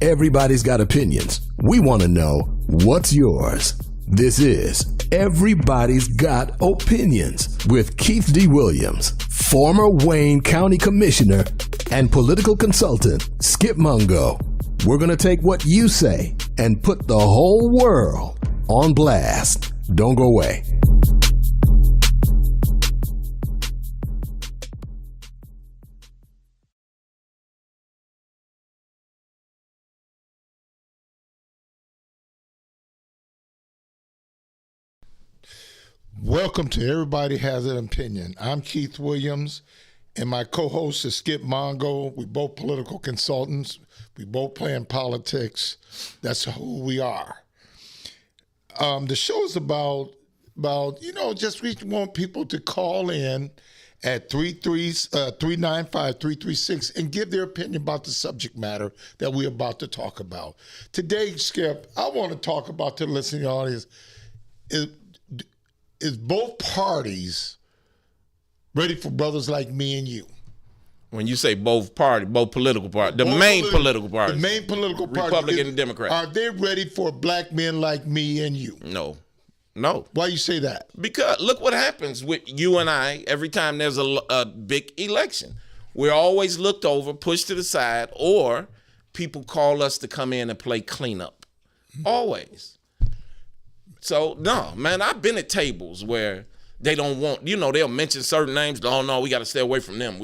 Everybody's got opinions. We want to know what's yours. This is Everybody's Got Opinions with Keith D. Williams, former Wayne County Commissioner and political consultant Skip Mungo. We're going to take what you say and put the whole world on blast. Don't go away. Welcome to Everybody Has an Opinion. I'm Keith Williams, and my co-host is Skip Mongo. We both political consultants. We both play in politics. That's who we are. The show is about just we want people to call in at 395-336 and give their opinion about the subject matter that we're about to talk about. Today, Skip, I want to talk about to the listening audience is both parties ready for brothers like me and you? When you say both political parties, the main political parties, Republican and Democrat, are they ready for black men like me and you? No. Why you say that? Because look what happens with you and I every time there's a big election. We're always looked over, pushed to the side, or people call us to come in and play cleanup. Always. So, no, man, I've been at tables where they don't want, they'll mention certain names. Oh, no, we got to stay away from them.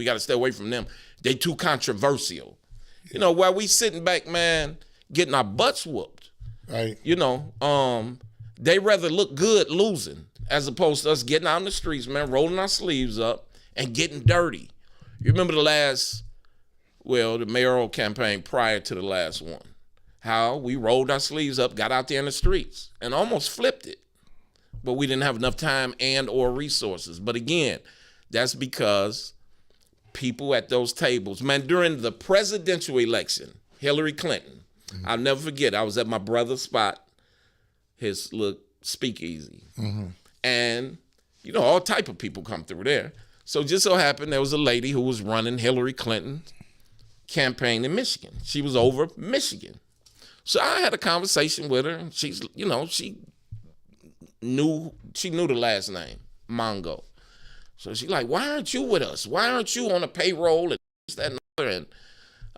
They too controversial. While we sitting back, man, getting our butts whooped. Right. They rather look good losing as opposed to us getting out in the streets, man, rolling our sleeves up and getting dirty. You remember the mayoral campaign prior to the last one. how we rolled our sleeves up, got out there in the streets, and almost flipped it. But we didn't have enough time and or resources. But again, that's because people at those tables, man, during the presidential election, Hillary Clinton, I'll never forget, I was at my brother's spot, his little speakeasy. And, you know, all type of people come through there. So just so happened there was a lady who was running Hillary Clinton's campaign in Michigan. She was over Michigan. So I had a conversation with her. And she's, you know, she knew the last name, Mongo. So she's like, why aren't you with us? Why aren't you on a payroll and this, that, and the other? And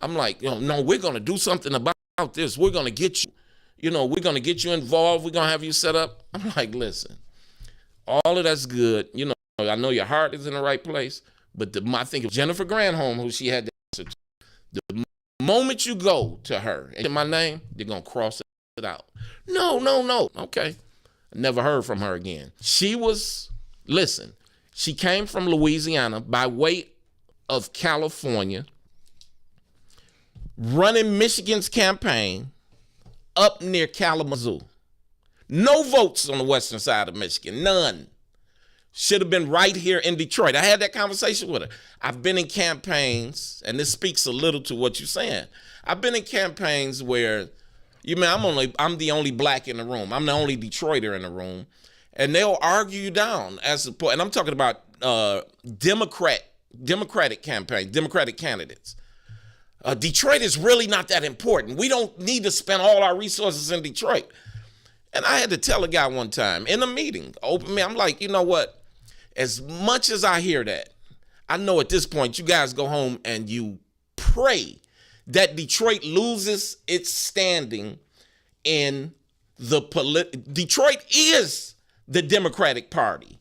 I'm like, no, we're going to do something about this. We're going to get you, we're going to get you involved. We're going to have you set up. I'm like, listen, all of that's good. I know your heart is in the right place, but I think of Jennifer Granholm, who she had to answer to. The moment you go to her and my name, they're going to cross it out. No. Okay. Never heard from her again. She came from Louisiana by way of California, running Michigan's campaign up near Kalamazoo. No votes on the western side of Michigan, none. Should have been right here in Detroit. I had that conversation with her. I've been in campaigns, and this speaks a little to what you're saying. I've been in campaigns where, I'm the only black in the room. I'm the only Detroiter in the room. And they'll argue you down and I'm talking about Democratic campaigns, Democratic candidates. Detroit is really not that important. We don't need to spend all our resources in Detroit. And I had to tell a guy one time in a meeting, openly, I'm like, you know what? As much as I hear that, I know at this point you guys go home and you pray that Detroit loses its standing in the Detroit is the Democratic Party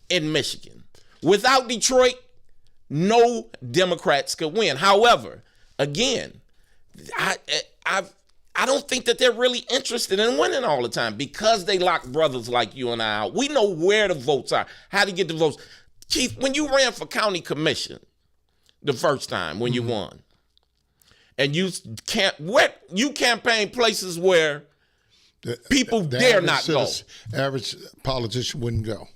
in Michigan. Without Detroit, no Democrats could win. However, again, I don't think that they're really interested in winning all the time because they lock brothers like you and I out. We know where the votes are, how to get the votes. Keith, when you ran for county commission the first time when you won, and you campaign places where people dare not go. Average politician wouldn't go.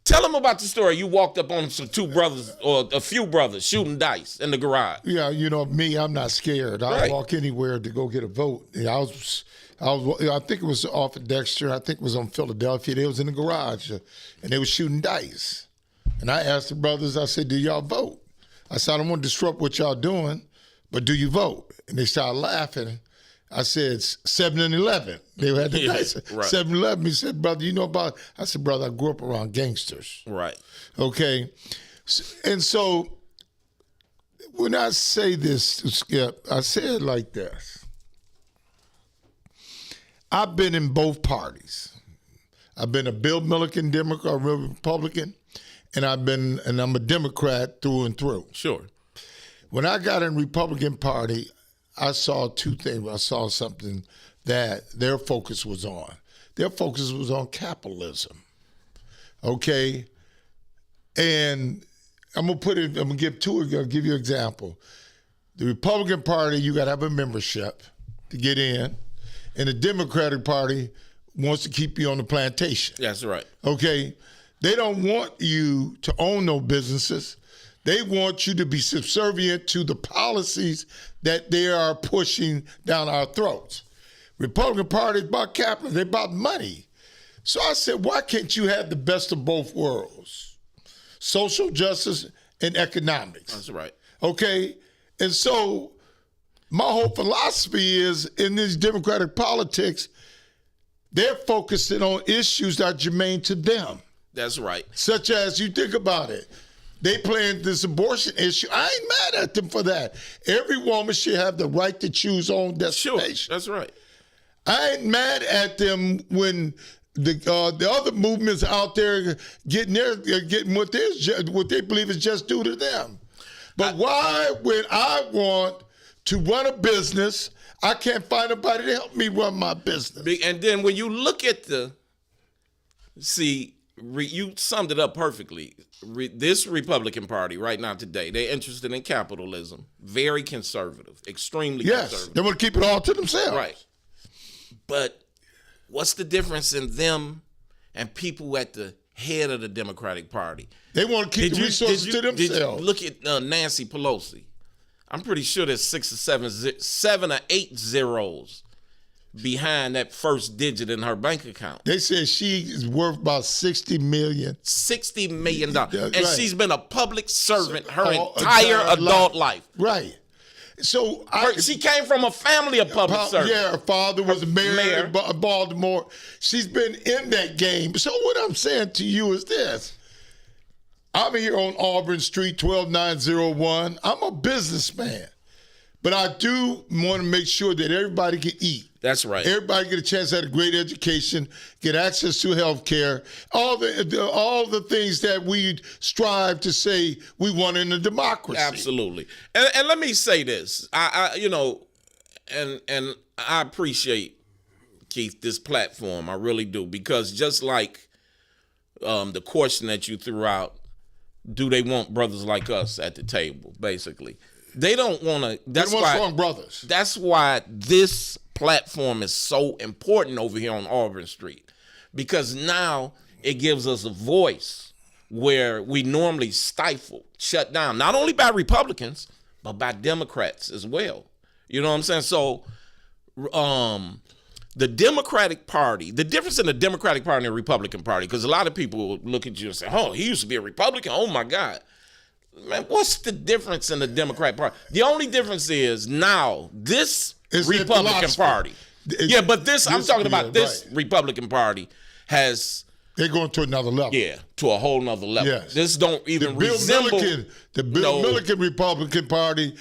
Tell them about the story. You walked up on some two brothers or a few brothers shooting dice in the garage. Yeah, me, I'm not scared. I'll walk anywhere to go get a vote. I think it was off of Dexter. I think it was on Philadelphia. They was in the garage, and they were shooting dice. And I asked the brothers, I said, do y'all vote? I said, I don't want to disrupt what y'all doing, but do you vote? And they started laughing. I said, 7-11. They had the dice. Right. 7-11. He said, brother, you know about it? I said, brother, I grew up around gangsters. Right. Okay. And so when I say this to Skip, I say it like this. I've been in both parties. I've been a Bill Milliken Democrat, a Republican, and I'm a Democrat through and through. Sure. When I got in Republican Party, I saw two things. I saw something that their focus was on. Their focus was on capitalism. Okay? And I'm gonna give you an example. The Republican Party, you gotta have a membership to get in, and the Democratic Party wants to keep you on the plantation. That's right. Okay? They don't want you to own no businesses. They want you to be subservient to the policies that they are pushing down our throats. Republican Party is about capitalism. They're about money. So I said, why can't you have the best of both worlds? Social justice and economics. That's right. Okay? And so my whole philosophy is in these Democratic politics, they're focusing on issues that are germane to them. That's right. Such as, you think about it, they playing this abortion issue. I ain't mad at them for that. Every woman should have the right to choose her own destination. Sure, that's right. I ain't mad at them when the other movements out there getting what they believe is just due to them. But why, when I want to run a business, I can't find anybody to help me run my business? And then when you look at you summed it up perfectly. This Republican Party right now today, they're interested in capitalism, very conservative, extremely conservative. They want to keep it all to themselves. Right. But what's the difference in them and people at the head of the Democratic Party? They want to keep the resources to themselves. Did you look at Nancy Pelosi? I'm pretty sure there's 6 or 7 or 8 zeros behind that first digit in her bank account. They said she is worth about $60 million. $60 million. And right. she's been a public servant her entire adult life. Right. So she came from a family of public servants. Yeah, her father was mayor of Baltimore. She's been in that game. So what I'm saying to you is this. I'm here on Auburn Street, 12901. I'm a businessman. But I do want to make sure that everybody can eat. That's right. Everybody get a chance to have a great education, get access to health care, all the things that we strive to say we want in a democracy. Absolutely. And let me say this. I appreciate, Keith, this platform. I really do. Because just like the question that you threw out, do they want brothers like us at the table, basically? They don't want to. They want strong brothers. That's why this platform is so important over here on Auburn Street, because now it gives us a voice where we normally stifle, shut down, not only by Republicans, but by Democrats as well. You know what I'm saying? So the Democratic Party, the difference in the Democratic Party and the Republican Party, because a lot of people look at you and say, oh, he used to be a Republican. Oh, my God. Man, what's the difference in the Democratic Party? The only difference is now this Republican Party. Yeah, but I'm talking about this Republican Party has... They're going to another level. Yeah, to a whole nother level. Yes. This don't even Bill resemble... The Bill Milliken Republican Party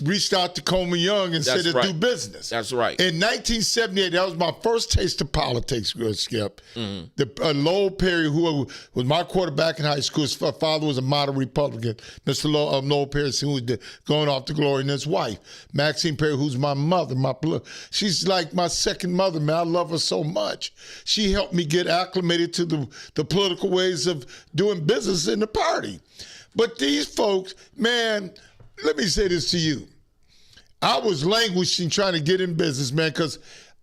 reached out to Coleman Young and said to do business. That's right. In 1978, that was my first taste of politics, Skip. Mm-hmm. Lowell Perry, who was my quarterback in high school, his father was a moderate Republican. Mr. Lowell Perry, who was going off to glory, and his wife, Maxine Perry, who's my mother. She's like my second mother, man. I love her so much. She helped me get acclimated to the political ways of doing business in the party. But these folks, man... Let me say this to you. I was languishing trying to get in business, man, because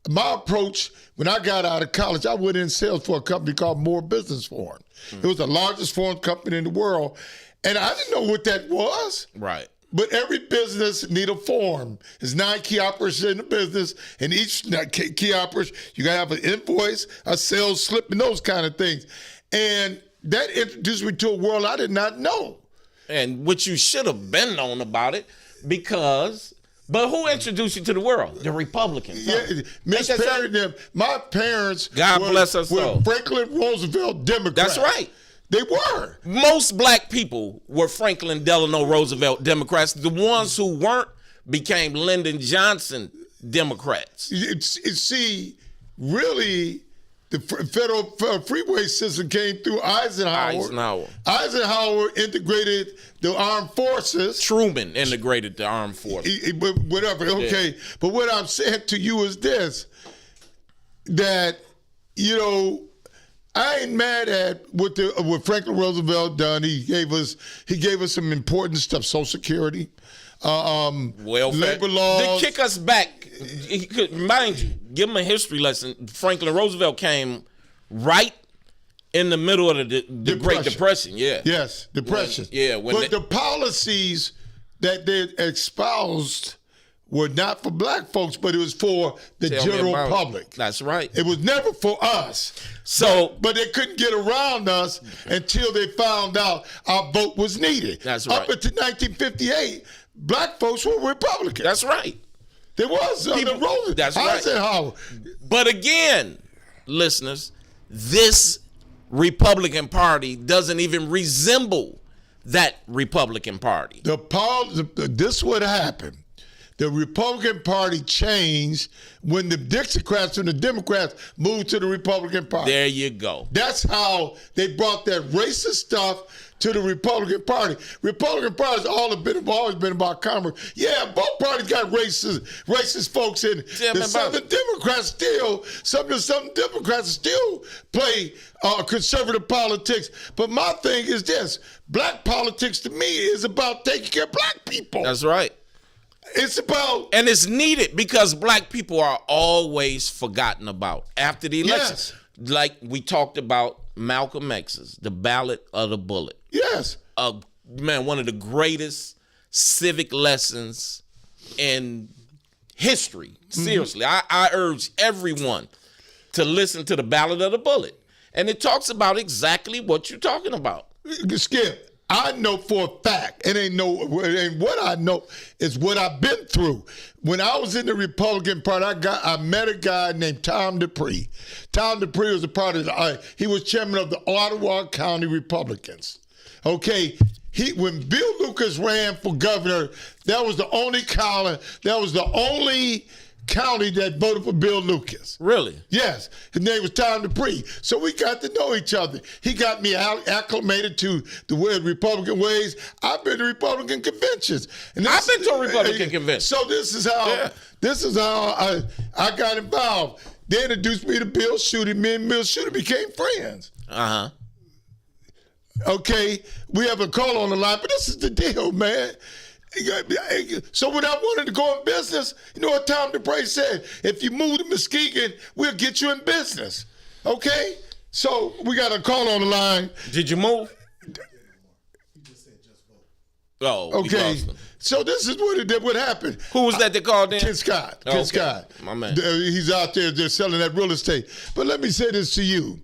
my approach, when I got out of college, I went in sales for a company called Moore Business Forum. It was the largest foreign company in the world, and I didn't know what that was. Right. But every business need a form. There's 9 key operations in the business, and each key operation, you got to have an invoice, a sales slip, and those kind of things. And that introduced me to a world I did not know. And what you should have been known about it, but who introduced you to the world? The Republicans. Yeah, Miss Perry, them. My parents were Franklin Roosevelt Democrats. That's right. They were. Most black people were Franklin Delano Roosevelt Democrats. The ones who weren't became Lyndon Johnson Democrats. See, really... The federal freeway system came through Eisenhower. Eisenhower integrated the armed forces. Truman integrated the armed forces. Whatever, okay. Yeah. But what I'm saying to you is this, that, I ain't mad at what Franklin Roosevelt done. He gave us some important stuff, Social Security, welfare, labor laws. To kick us back, mind you, give him a history lesson. Franklin Roosevelt came right in the middle of the Great Depression. Yeah. Yes, Depression. But the policies that they espoused were not for black folks, but it was for the general public. That's right. It was never for us. But they couldn't get around us until they found out our vote was needed. That's right. Up until 1958, black folks were Republicans. That's right. There was That's right. Eisenhower. But again, listeners, this Republican Party doesn't even resemble that Republican Party. This would happen. The Republican Party changed when the Dixiecrats and the Democrats moved to the Republican Party. There you go. That's how they brought that racist stuff to the Republican Party. Republican Party's always been about commerce. Yeah, both parties got racist folks in it. Tell me about Southern it. Democrats still, some Democrats still play conservative politics. But my thing is this: black politics to me is about taking care of black people. That's right. It's about And it's needed because black people are always forgotten about after the election. Yes. Like we talked about Malcolm X's, the ballot of the bullet. yes. Man, one of the greatest civic lessons in history. Seriously, I urge everyone to listen to the ballot of the bullet. And it talks about exactly what you're talking about. Skip, I know for a fact, it ain't what I know, is what I've been through. When I was in the Republican Party, I met a guy named Tom Dupree. Tom Dupree was a part of he was chairman of the Ottawa County Republicans. Okay, when Bill Lucas ran for governor, that was the only county that voted for Bill Lucas. Really? Yes, his name was Tom Dupree. So we got to know each other. He got me acclimated to the Republican ways. I've been to Republican conventions. And I've been to a Republican convention. So this is how I got involved. They introduced me to Bill Schuette. Me and Bill Schuette became friends. Uh-huh. Okay, we have a call on the line, but this is the deal, man. So when I wanted to go in business, you know what Tom Dupree said? If you move to Muskegon, we'll get you in business. Okay? So we got a call on the line. Did you move? Oh, Okay. So this is what happened. Who was that called in? Ken Scott. Oh, Ken okay. Scott. My man. He's out there just selling that real estate. But let me say this to you.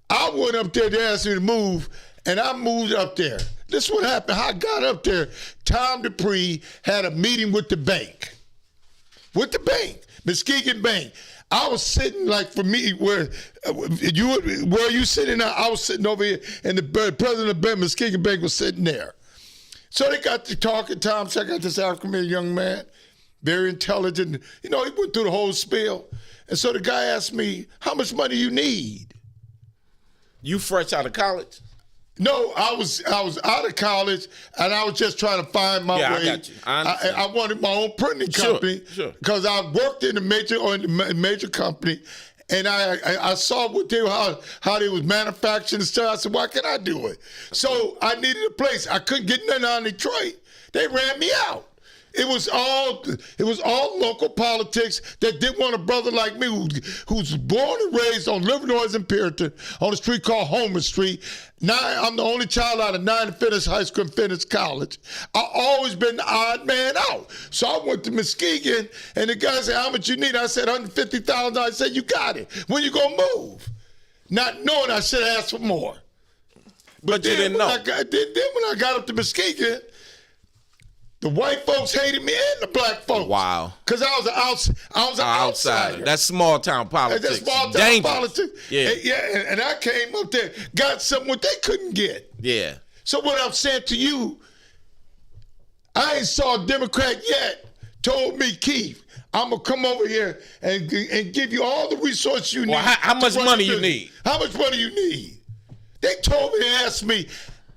I went up there, they asked me to move, and I moved up there. This is what happened. How I got up there. Tom Dupree had a meeting with the bank. With the bank, Muskegon Bank. I was sitting where you sitting now? I was sitting over here, and the president of the Muskegon Bank was sitting there. So they got to talking. Tom said, I got this African-American young man, very intelligent. You know, he went through the whole spiel. And so the guy asked me, how much money you need? You fresh out of college? No, I was out of college, and I was just trying to find my way. I got you. I understand. I wanted my own printing company because I worked in a major company, and I saw how they was manufacturing and stuff. I said, why can't I do it? So I needed a place. I couldn't get nothing out of Detroit. They ran me out. It was all local politics that didn't want a brother like me who's born and raised on Livernois and Puritan on a street called Homer Street. Now I'm the only child out of 9 to finish high school and finish college. I always been the odd man out. So I went to Muskegon, and the guy said, how much you need? I said, $150,000. I said, you got it. When you gonna move? Not knowing I should have asked for more. But you didn't know. Then when I got up to Muskegon, the white folks hated me and the black folks. Wow. Because I was an outsider. That's small town politics. That's small town Dangerous. politics. Yeah. And I came up there, got something what they couldn't get. Yeah. So what I'm saying to you, I ain't saw a Democrat yet told me, Keith, I'm going to come over here and give you all the resources you need. Well, how much money you need? How much money you need? They told me, they asked me,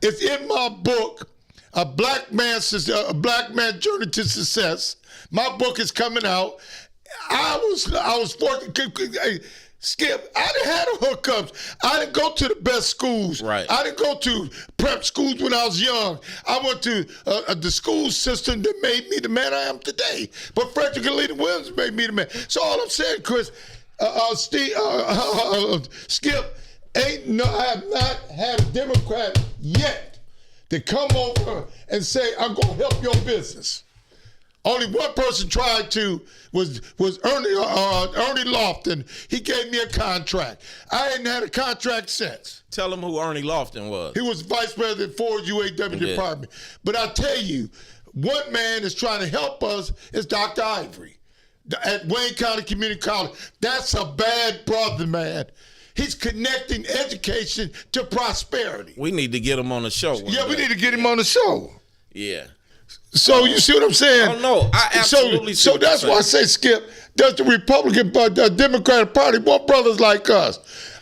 it's in my book, A Black Man's Journey to Success. My book is coming out. I was working. Skip, I didn't have the hookups. I didn't go to the best schools. Right. I didn't go to prep schools when I was young. I went to the school system that made me the man I am today. But Frederick and Lena Williams made me the man. So all I'm saying, Chris, Skip, I have not had a Democrat yet to come over and say, I'm going to help your business. Only one person tried to, was Ernie Lofton. He gave me a contract. I ain't had a contract since. Tell them who Ernie Lofton was. He was vice president for UAW department. But I tell you, one man is trying to help us is Dr. Ivory at Wayne County Community College. That's a bad brother, man. He's connecting education to prosperity. We need to get him on the show. We need to get him on the show. Yeah. So you see what I'm saying? Oh, no, I absolutely see So what you're that's why I say, Skip, does the Republican, the Democratic Party want brothers like us?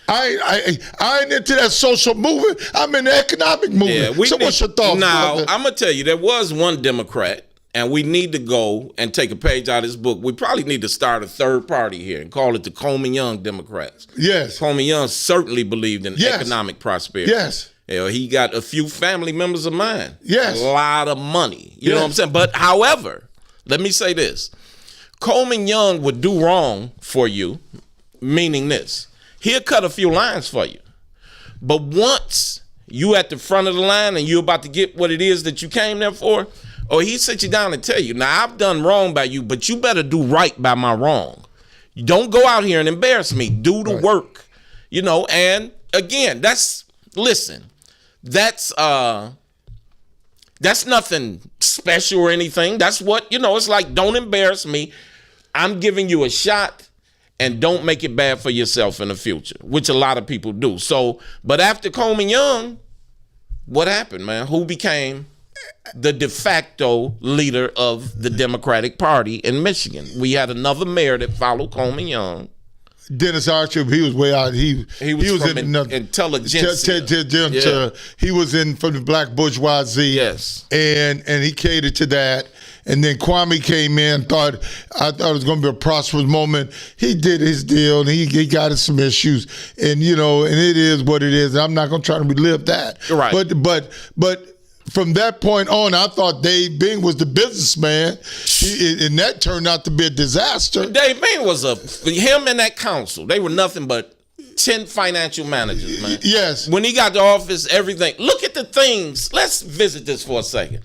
I ain't into that social movement. I'm in the economic movement. Yeah, so what's your thoughts? Now, brother? I'm going to tell you, there was one Democrat, and we need to go and take a page out of his book. We probably need to start a third party here and call it the Coleman Young Democrats. Yes. Coleman Young certainly believed in Yes. economic prosperity. Yes. You know, he got a few family members of mine. Yes. A lot of money. You know what I'm Yes. saying? But however, let me say this. Coleman Young would do wrong for you, meaning this. He'll cut a few lines for you. But once you at the front of the line and you're about to get what it is that you came there for, or he sit you down and tell you, now I've done wrong by you, but you better do right by my wrong. You don't go out here and embarrass me. Do the work. You know, and again, that's nothing special or anything. That's what, you know, it's like, don't embarrass me. I'm giving you a shot, and don't make it bad for yourself in the future, which a lot of people do. So, but after Coleman Young, what happened, man? Who became the de facto leader of the Democratic Party in Michigan? We had another mayor that followed Coleman Young. Dennis Archer, he was way out. He was from in intelligentsia. He was in from the black bourgeoisie. Yes, and he catered to that. And then Kwame came in. I thought it was going to be a prosperous moment. He did his deal, and he got some issues. And you know, and it is what it is. And I'm not going to try to relive that. Right. But from that point on, I thought Dave Bing was the businessman, and that turned out to be a disaster. Dave Bing was him and that council. They were nothing but 10 financial managers, man. Yes. When he got to office, everything. Look at the things. Let's visit this for a second.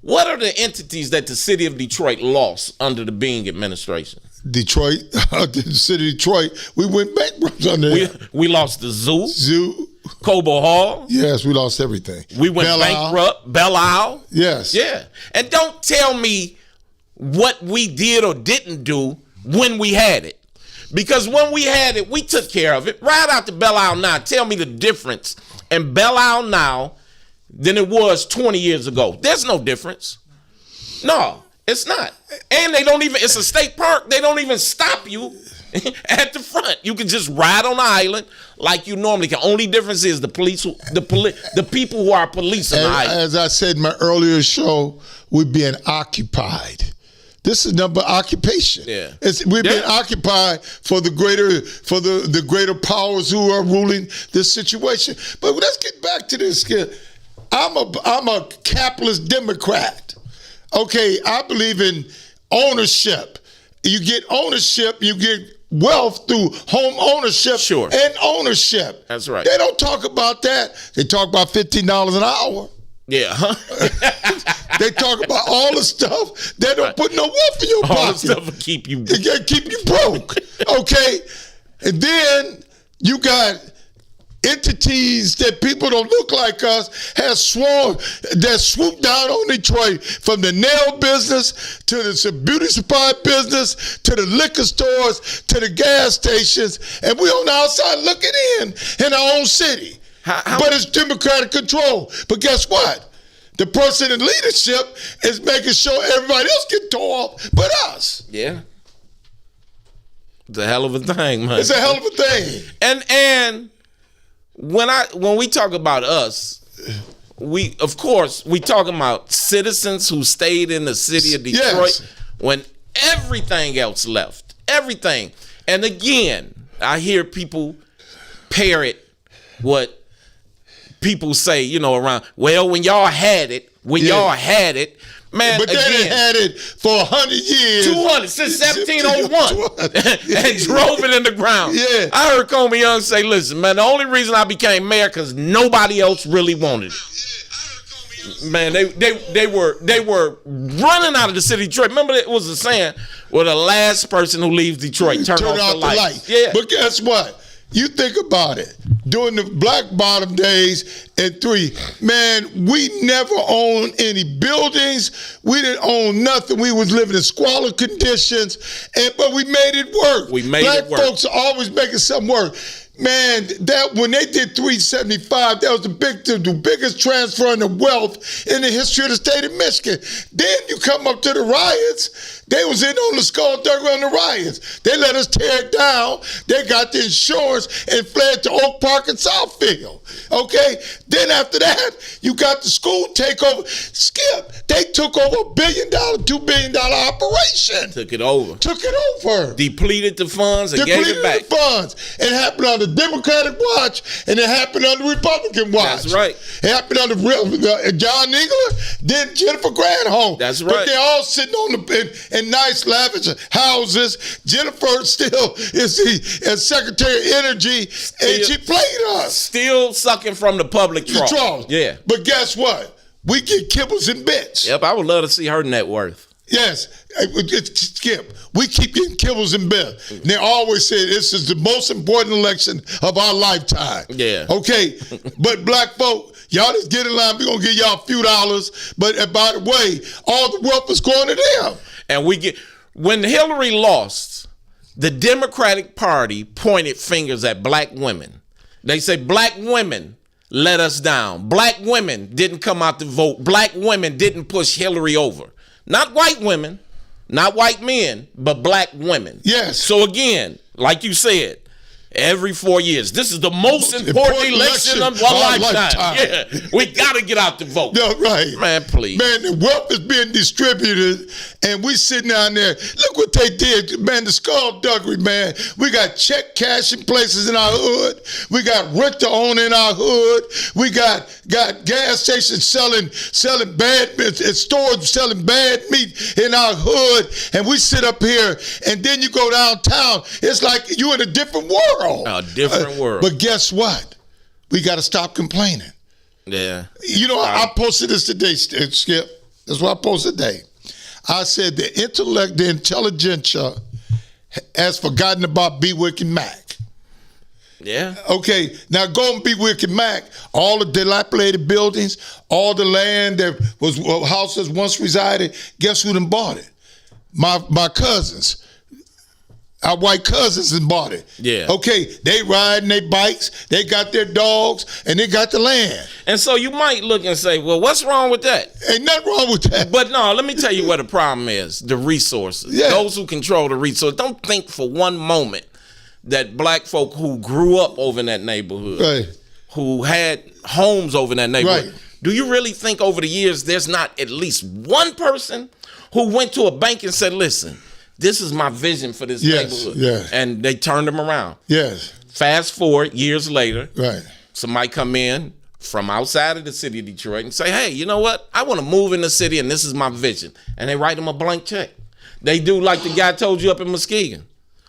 What are the entities that the city of Detroit lost under the Bing administration? Detroit, the city of Detroit, we went bankrupt under that. We lost the zoo. Zoo. Cobo Hall. Yes, we lost everything. We went bankrupt. Belle Isle. Yes. Yeah. And don't tell me what we did or didn't do when we had it. Because when we had it, we took care of it. Right out to Belle Isle now. Tell me the difference in Belle Isle now than it was 20 years ago. There's no difference. No, it's not. And they don't even, it's a state park. They don't even stop you at the front. You can just ride on the island like you normally can. Only difference is the people who are policing the island. As I said in my earlier show, we're being occupied. This is number occupation. Yeah. We're being occupied for the greater powers who are ruling this situation. But let's get back to this. I'm a capitalist Democrat. Okay, I believe in ownership. You get ownership, you get wealth through home ownership and ownership. That's right. They don't talk about that. They talk about $15 an hour. Yeah. They talk about all the stuff that don't put no wealth in your pocket. All the stuff will keep you broke. Okay? And then you got entities that people don't look like us that swooped down on Detroit, from the nail business to the beauty supply business to the liquor stores to the gas stations, and we on the outside looking in our own city. But it's Democratic control. But guess what? The person in leadership is making sure everybody else get tore up but us. Yeah. It's a hell of a thing, man. It's a hell of a thing. And when we talk about us, we talking about citizens who stayed in the city of Detroit when everything else left. Everything. And again, I hear people parrot what people say, around, well, when y'all had it, man, but they done had it for 100 years. 200, since 1701. And drove it in the ground. Yeah. I heard Coleman Young say, listen, man, the only reason I became mayor because nobody else really wanted it. Man, they were running out of the city of Detroit. Remember, it was a saying, well, the last person who leaves Detroit turn off the light. Yeah. But guess what? You think about it. During the Black Bottom days and 3, man, we never owned any buildings. We didn't own nothing. We was living in squalid conditions, but we made it work. We made it work. Black folks are always making something work. Man, that when they did 375, that was the biggest transfer of wealth in the history of the state of Michigan. Then you come up to the riots. They was in on the skullduggery on the riots. They let us tear it down. They got the insurance and fled to Oak Park and Southfield. Okay? Then after that, you got the school takeover. Skip, they took over $1 billion, $2 billion operation. Took it over. Depleted the funds and gave it back. The funds. It happened on the Democratic watch, and it happened on the Republican watch. That's right. It happened on the John Engler, then Jennifer Granholm. That's right. But they're all sitting on in nice, lavish houses. Jennifer still is the Secretary of Energy, and she played us. Still sucking from the public trough. Yeah. But guess what? We get kibbles and bits. Yep, I would love to see her net worth. Yes, Skip. We keep getting kibbles and bits. And they always say this is the most important election of our lifetime. Yeah. Okay, but black folk, y'all just get in line. We're going to give y'all a few dollars. But by the way, all the wealth is going to them. And when Hillary lost, the Democratic Party pointed fingers at black women. They say black women let us down. Black women didn't come out to vote. Black women didn't push Hillary over. Not white women, not white men, but black women. Yes. So again, like you said, every 4 years, this is the most important election of our lifetime. Yeah, we got to get out to vote. No, right. Man, please. Man, the wealth is being distributed, and we sitting down there. Look what they did. Man, the skullduggery, man. We got check cashing places in our hood. We got rent-to-own in our hood. We got gas stations selling bad meat, stores selling bad meat in our hood, and we sit up here, and then you go downtown. It's like you in a different world. A different world. But guess what? We got to stop complaining. Yeah. You know, I posted this today, Skip. That's what I posted today. I said the intelligentsia has forgotten about Bewick and Mac. Yeah. Okay, now go and Bewick and Mac, all the dilapidated buildings, all the land that was houses once resided, guess who done bought it? My cousins. Our white cousins and bought it. Yeah. Okay, they riding their bikes, they got their dogs, and they got the land. And so you might look and say, well, what's wrong with that? Ain't nothing wrong with that. But no, let me tell you what the problem is. The resources. Yeah. Those who control the resources. Don't think for one moment that black folk who grew up over in that neighborhood, Right. who had homes over in that neighborhood, Right. do you really think over the years there's not at least one person who went to a bank and said, listen, this is my vision for this neighborhood. Yes. And they turned them around. Yes. Fast forward years later, Right. somebody come in from outside of the city of Detroit and say, hey, you know what? I want to move in the city and this is my vision. And they write them a blank check. They do like the guy told you up in Muskegon.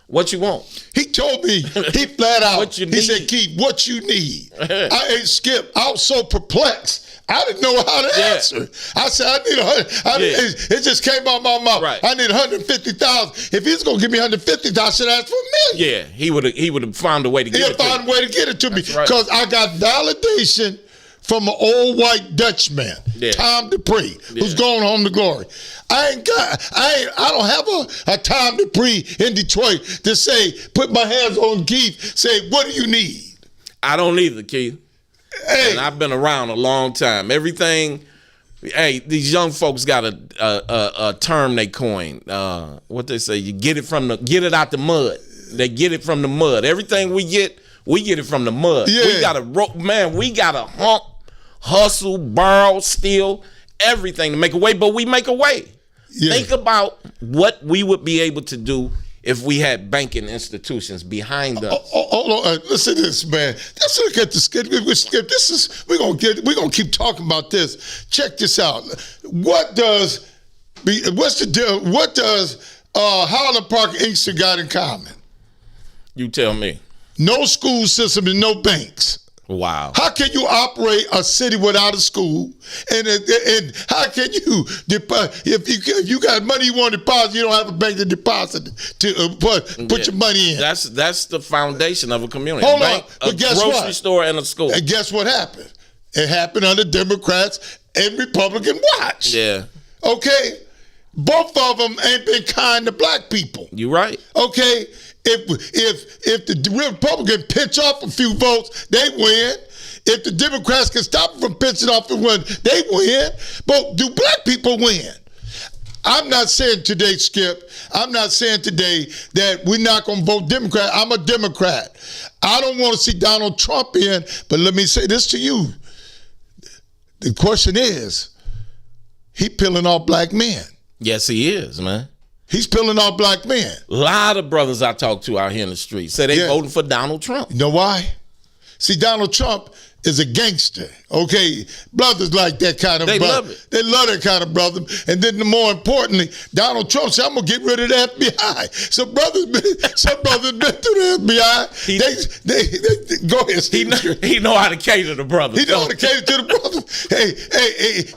What you want? He told me, he flat out, What you he need. said, Keith, what you need? Skip, I was so perplexed. I didn't know how to answer. I said, I need it just came out my mouth. Right. I need 150,000. If he's gonna give me 150,000, I should ask for $1 million. Yeah, he would have found a way to get He'll it to find a way to get it to me. That's right. Because I got validation from an old white Dutchman, Yeah. Tom Dupree, who's going home to glory. I don't have a Tom Dupree in Detroit to say, put my hands on Keith, say, what do you need? I don't either, Keith. Hey, And I've been around a long time. Everything, hey, these young folks got a term they coined. What they say, you get it out the mud. They get it from the mud. Everything we get it from the mud. Yeah. We gotta hump, hustle, borrow, steal, everything to make a way, but we make a way. Yeah. Think about what we would be able to do if we had banking institutions behind us. Hold on, listen to this, man. Let's look at the skip. We're gonna keep talking about this. Check this out. What does Highland Park and Inkster got in common? You tell me. No school system and no banks. Wow. How can you operate a city without a school? And how can you if you got money you want to deposit, you don't have a bank to deposit to put your money in? That's the foundation of a community. Hold bank, on, but a guess grocery what? store and a school. And guess what happened? It happened under Democrats and Republican watch. Yeah, Okay? Both of them ain't been kind to black people. you right. Okay? If the Republican pinch off a few votes, they win. If the Democrats can stop them from pinching off and win, they win. But do black people win? I'm not saying today, Skip, I'm not saying today that we're not going to vote Democrat. I'm a Democrat. I don't want to see Donald Trump in, but let me say this to you. The question is, he peeling off black men. Yes, he is, man. He's peeling off black men. A lot of brothers I talk to out here in the street say they Yeah. voting for Donald Trump. You know why? See, Donald Trump is a gangster, okay? Brothers like that kind of They brother. love it. They love that kind of brother. And then more importantly, Donald Trump said, I'm going to get rid of the FBI. Some brothers been through the FBI. They go ahead, He know how to cater to brothers. He know how to cater to the brothers. Hey,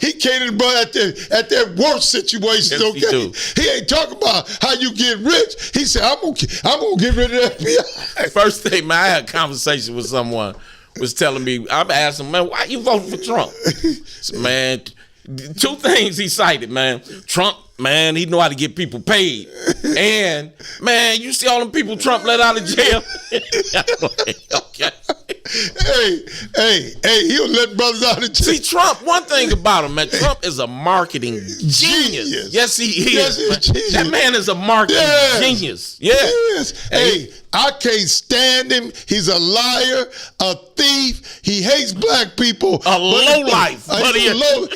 he catered to brothers at their worst situations, Yes, he okay? do. He ain't talking about how you get rich. He said, I'm gonna get rid of the FBI. First thing, man, I had a conversation with someone was telling me, I'm asking, man, why you voting for Trump? Man, two things he cited, man. Trump, man, he know how to get people paid. And, man, you see all them people Trump let out of jail? Okay. Hey, he'll let brothers out of jail. See, Trump, one thing about him, man, Trump is a marketing genius. Yes, he is. Yes, he's man. genius. That man is a marketing genius. Yeah. Yes. Hey, I can't stand him. He's a liar, a thief. He hates black people. A lowlife.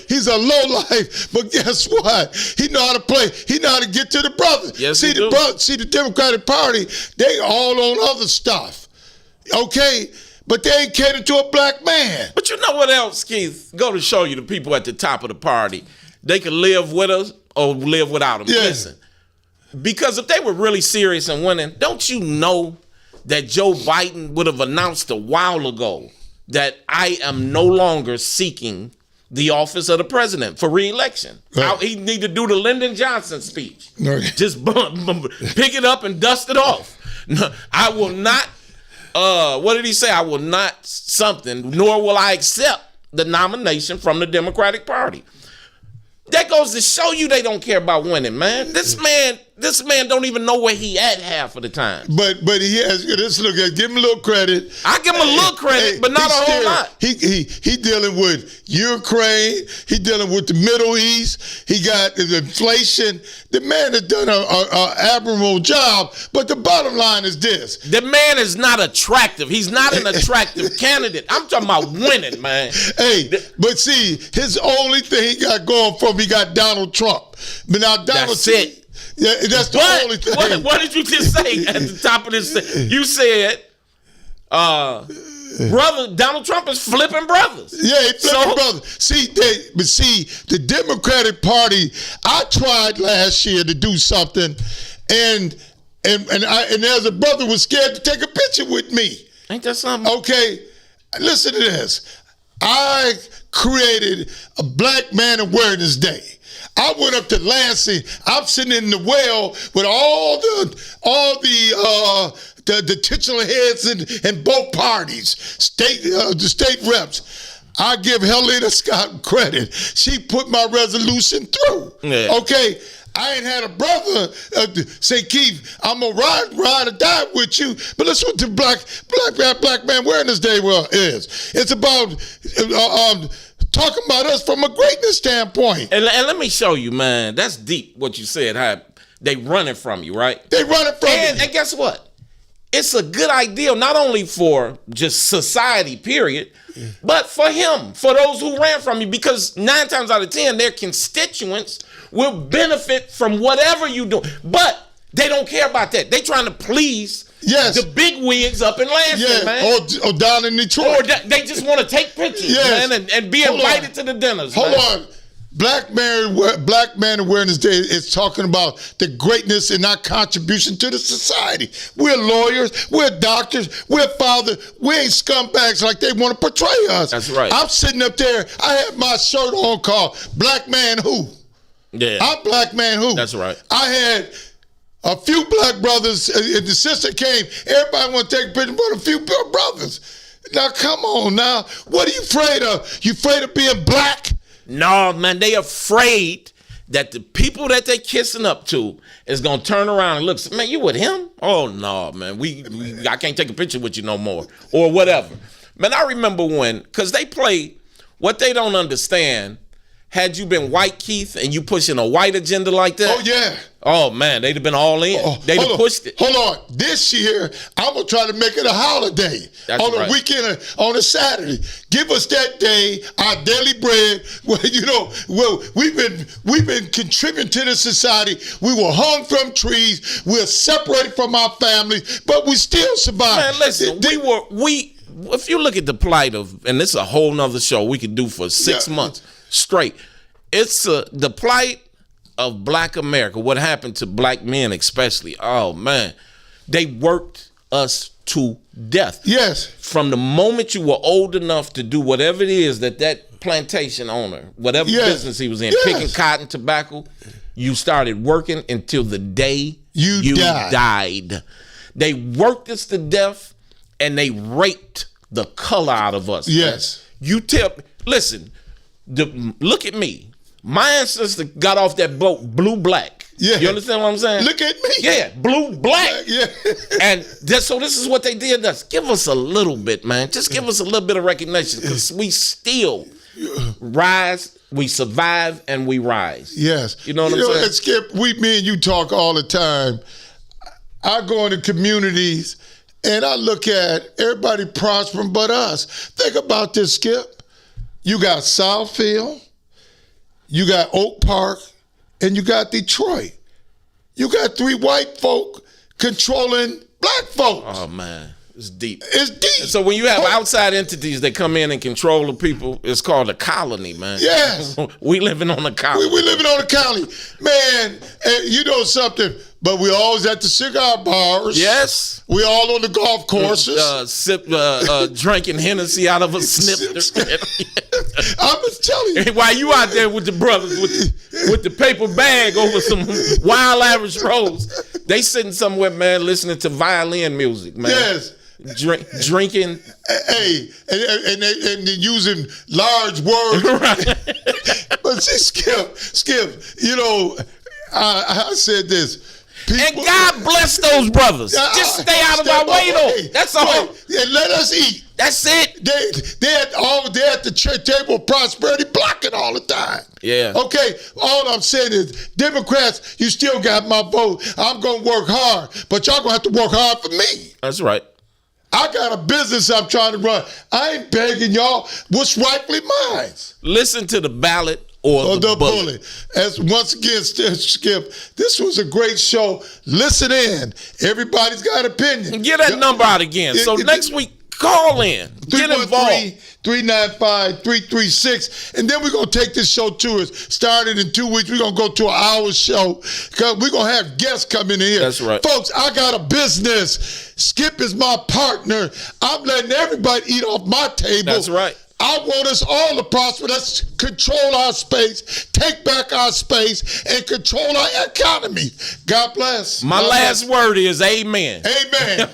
He's a lowlife. But guess what? He know how to play. He know how to get to the brothers. Yes, see he do. See the Democratic Party, they all on other stuff. Okay? But they ain't catered to a black man. But you know what else, Keith? Go to show you the people at the top of the party. They can live with us or live without them. Yeah. Listen, because if they were really serious and winning, don't you know that Joe Biden would have announced a while ago that I am no longer seeking the office of the president for re-election. Right. He need to do the Lyndon Johnson speech. Right. Just pick it up and dust it off. No, I will not, what did he say? I will not something, nor will I accept the nomination from the Democratic Party. That goes to show you they don't care about winning, man. This man don't even know where he at half of the time. But he has. Let's look at. Give him a little credit. I give him a little credit, but not a whole lot. He dealing with Ukraine. He dealing with the Middle East. He got the inflation. The man has done a admirable job. But the bottom line is this: the man is not attractive. He's not an attractive candidate. I'm talking about winning, man. Hey, but see, his only thing he got going for him, he got Donald Trump. But now Donald That's it. Yeah, that's the only thing. What did you just say at the top of this thing? You said, brother, Donald Trump is flipping brothers. Yeah, he flipping brothers. See, the Democratic Party, I tried last year to do something, and there's a brother was scared to take a picture with me. Ain't that something? Okay, listen to this. I created a Black Man Awareness Day. I went up to Lansing. I'm sitting in the well with all the titular heads in both parties, the state reps. I give Helena Scott credit. She put my resolution through. Yeah. Okay. I ain't had a brother say, Keith, I'm gonna ride or die with you. But that's what the Black Man Awareness Day is. It's about talking about us from a greatness standpoint. And let me show you, man. That's deep what you said. How they running from you, right? They running from you. And guess what? It's a good idea not only for just society, period, but for him, for those who ran from you, because 9 times out of 10, their constituents will benefit from whatever you do. But they don't care about that. They trying to please the big wigs up in Lansing, man. Or down in Detroit. Or they just want to take pictures, man, and be invited to the dinners. Hold on. Black Man Awareness Day is talking about the greatness and our contribution to the society. We're lawyers, we're doctors, we're fathers, we ain't scumbags like they want to portray us. That's right. I'm sitting up there, I had my shirt on called Black Man Who? Yeah. I'm Black Man Who? That's right. I had a few black brothers, and the sister came, everybody want to take a picture, but a few brothers. Now, come on now. What are you afraid of? You afraid of being black? No, man, they afraid that the people that they kissing up to is gonna turn around and look, man, you with him? Oh no, man, I can't take a picture with you no more, or whatever. Man, I remember because they play what they don't understand. Had you been white, Keith, and you pushing a white agenda like that? Oh, yeah. Oh, man, they'd have been all in. They'd have pushed it. Hold on. This year, I'm going to try to make it a holiday. That's on right. a weekend, on a Saturday. Give us that day, our daily bread. Well, we've been contributing to the society. We were hung from trees. We're separated from our families, but we still survive. Man, listen, if you look at the plight of, and this is a whole nother show we could do for 6 months straight. It's the plight of Black America. What happened to Black men, especially? Oh man, they worked us to death. Yes. From the moment you were old enough to do whatever it is that plantation owner, whatever business he was in, picking cotton, tobacco, you started working until the day you died. They worked us to death, and they raped the color out of us. Yes. Man. Listen. Look at me. My ancestor got off that boat blue-black. Yeah. You understand what I'm saying? Look at me. Yeah, blue-black. Yeah. And so this is what they did to us. Give us a little bit, man. Just give us a little bit of recognition, because we still rise, we survive, and we rise. Yes. You know what I'm saying? And Skip, me and you talk all the time. I go into communities, and I look at everybody prospering but us. Think about this, Skip. You got Southfield, you got Oak Park, and you got Detroit. You got 3 white folk controlling black folks. Oh, man. It's deep. It's deep. So when you have outside entities that come in and control the people, it's called a colony, man. Yes. We living on a colony. We living on a colony. Man, and you know something, but we always at the cigar bars. Yes. We all on the golf courses. Drinking Hennessy out of a snifter. I'm just telling you. While you out there with the brothers with the paper bag over some wild Irish rose, they sitting somewhere, man, listening to violin music, man. Yes. Drinking. Hey, and using large words. Right. But see, Skip, I said this. People, and God bless those brothers. Just stay out of our way, though. That's all. And let us eat. That's it. They're at the table of prosperity blocking all the time. Yeah. Okay, all I'm saying is, Democrats, you still got my vote. I'm going to work hard, but y'all going to have to work hard for me. That's right. I got a business I'm trying to run. I ain't begging y'all what's rightfully mine. Listen to the ballot or the bullet. As once again, Skip, this was a great show. Listen in. Everybody's got opinion. Get that number out again. So next week, call in. Get involved. 395-336. And then we're going to take this show to us. Starting in 2 weeks, we're going to go to an hour show, because we're going to have guests come in here. That's right. Folks, I got a business. Skip is my partner. I'm letting everybody eat off my table. That's right. I want us all to prosper. Let's control our space, take back our space, and control our economy. God bless. My last word is amen. Amen.